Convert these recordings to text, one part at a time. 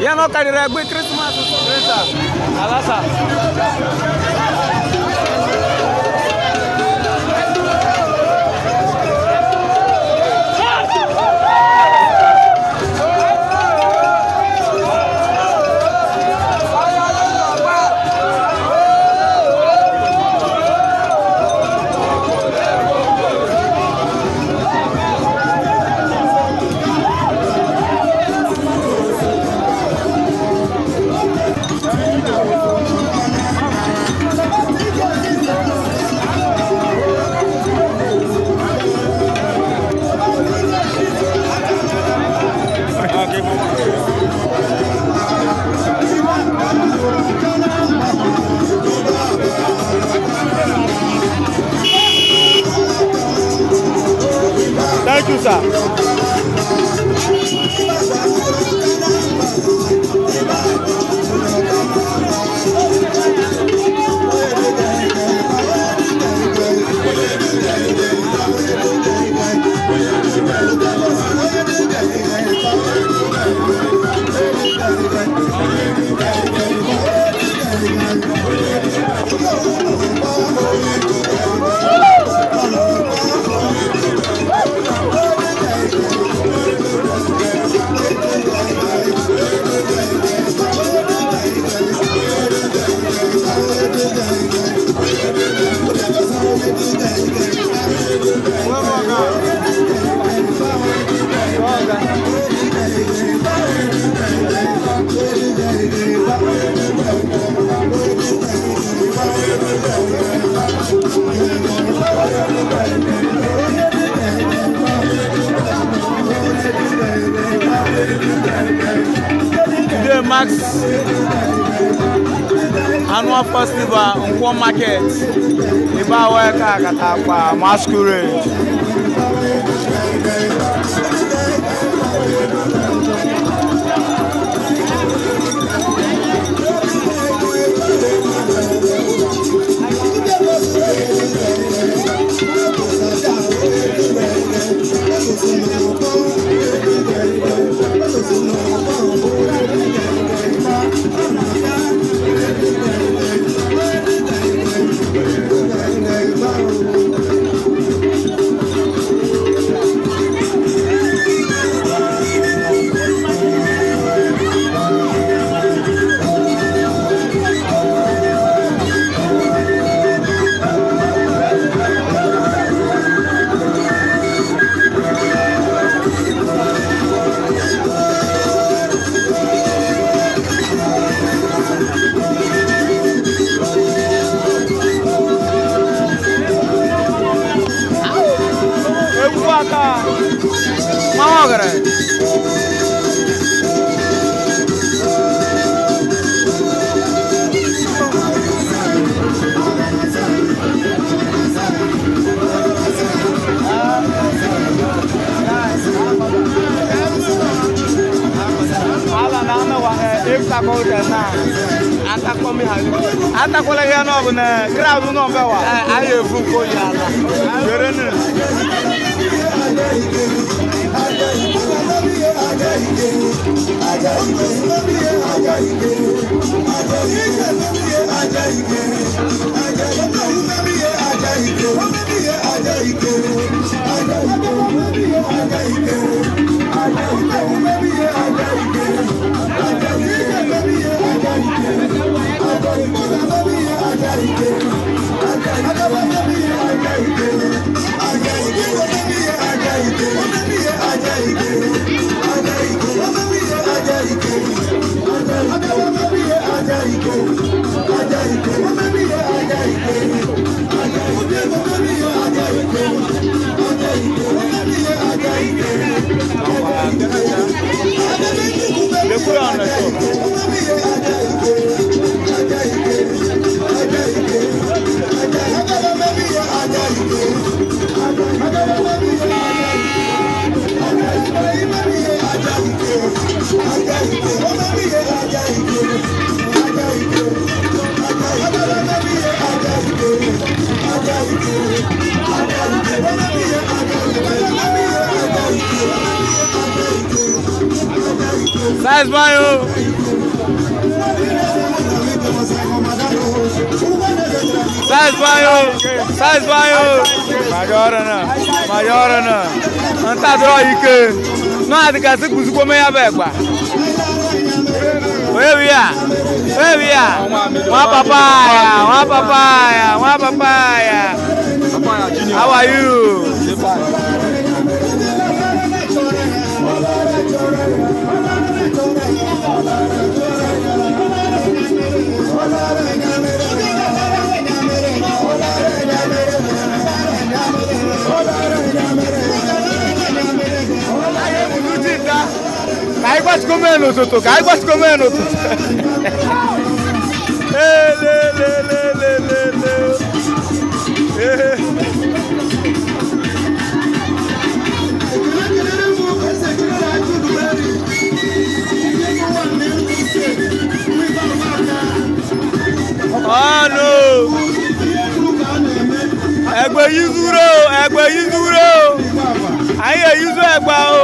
Ya no caerá a Christmas. Alasa. Thank you, sir. Today marks annual festival in one market. Ibawa Kakatapa masquerade. Size Mayo. Size Mayo. Majorana. Anta draw ike. No adika se kuzu ko me ya be gba. Where we are? One papaya. How are you? Cai quase comendo, Tutu. Cai quase comendo, Tutu. Oh no! Egbe yizuro. Aye yizu egba o.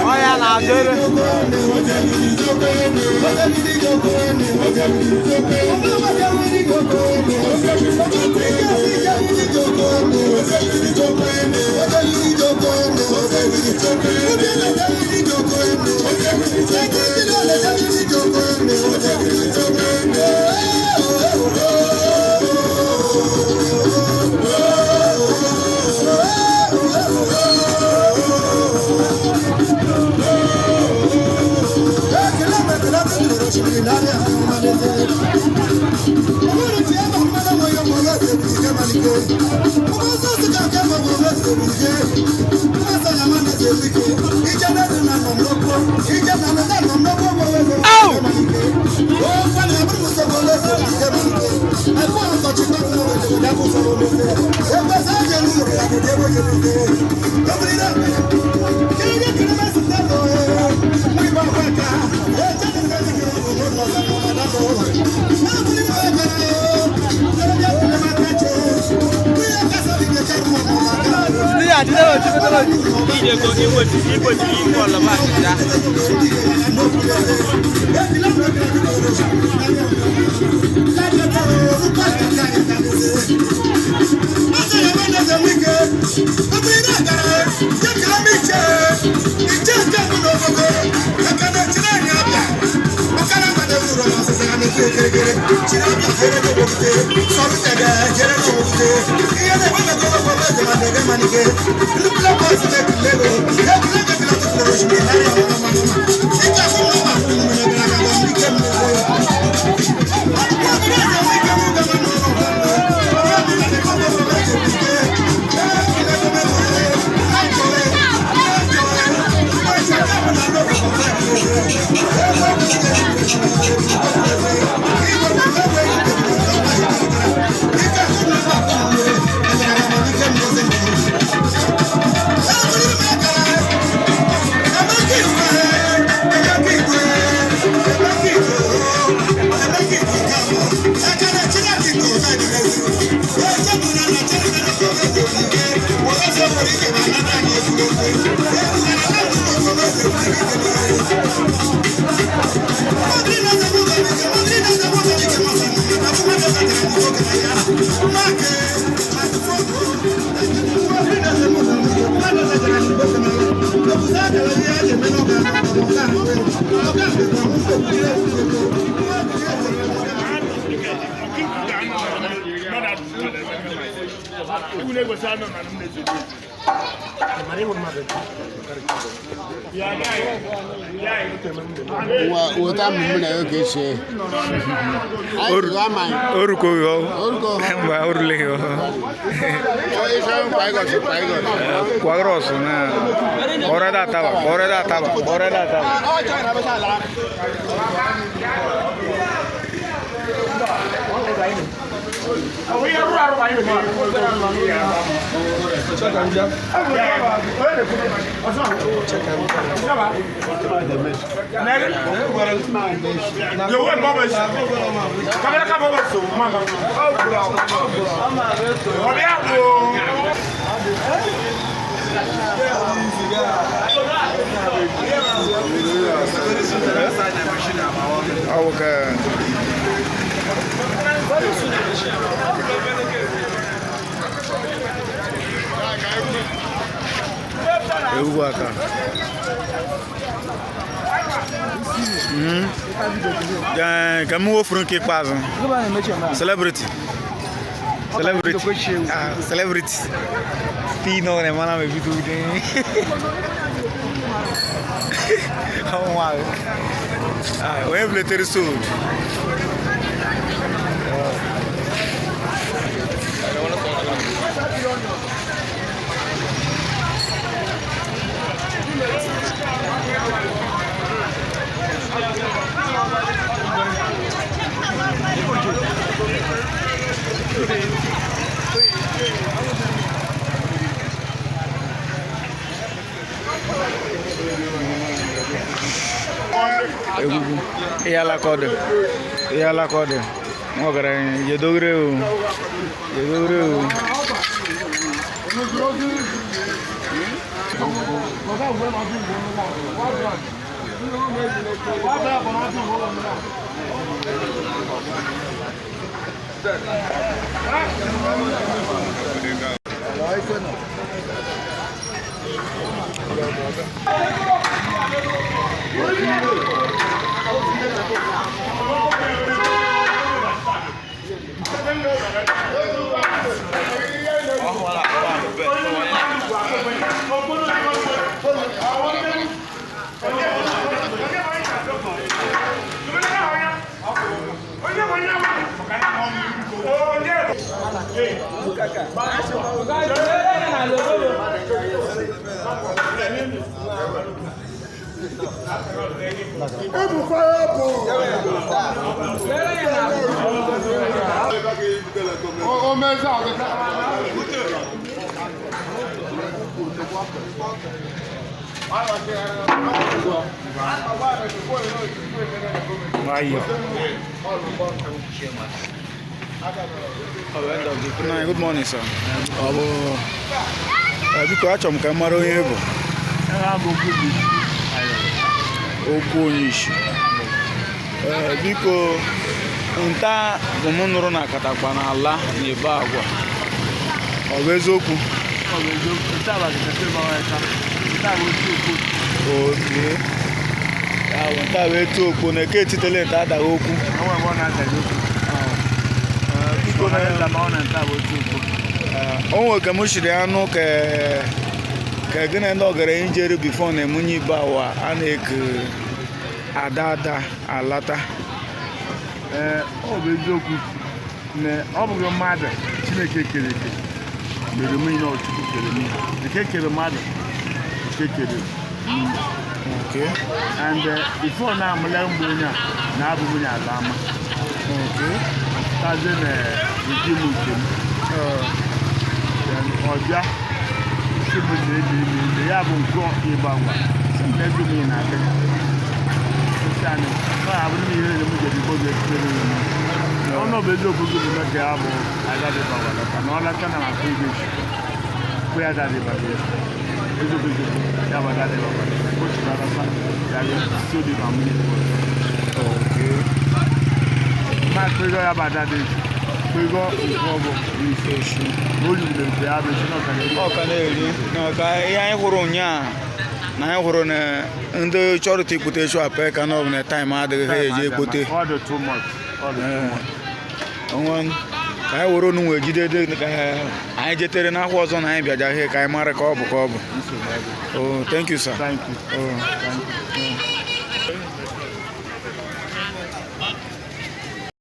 Oya na jere. Oh, we are right. Kamu wo front kick pass. Celebrity. Celebrity. Tino ne mana me bitu de. Oh wow. We play ter so. Yala kode. Mogara ye dogre o. Good morning, sir. Biko achọrọ m ka mara onye bụ okwu onye isi. Biko nta bụ m nụrụ na katakpa n'ala na-ebe agwa. Ọ bụ eziokwu? Okay. Nta bụ etu okwu na eke etitele nta adaghị okwu. O nwere ka m shiri anụ ka gị na ndị ọgaranya njere bifo na-emunye ibe awa a na-eke ada alata. Ọ bụ eziokwu na ọ bụghị mmadụ Chineke kere eke mere m ihe Chukwu kere m nke kere mmadụ nke kere Okay. And before na amụla mgbe onye a na-abụ onye ala ama. Okay. Tazi na rejimu nke m. Ọbịa isi bụ na eji ime ya bụ nkọ ịgbanwe. Simple ezi m na-adị. Isi anyị ọ abụ n'ihe na m jere igbo ga-etere ya. Ọnụ bụ eziokwu gị bụ ka ya bụ agadi bagwalata na ọ lata na akụ igwe isi. Kwe agadi bagwalata. Eziokwu ya bụ agadi bagwalata. Kochi na-alata ya ga-esi obi ma mmiri. Okay. Ma kwego ya bụ agadi kwego ụfọdụ ife isi. N'olu bụ nke ya bụ isi ọ ka na-eri. Ka ihe anyị hụrụ ụnyaahụ na anyị hụrụ na ndị chọrọ ikpote echu apụ ka na ọ bụ na taịm adịghị ha eji ekpote. Ọ dị too much. Ka anyị were onunwe jide ka anyị jetere n'akwa ọzọ na anyị bịaja ihe ka anyị mara ka ọ bụ. Oh, thank you, sir. Thank you. Oh. Thank you.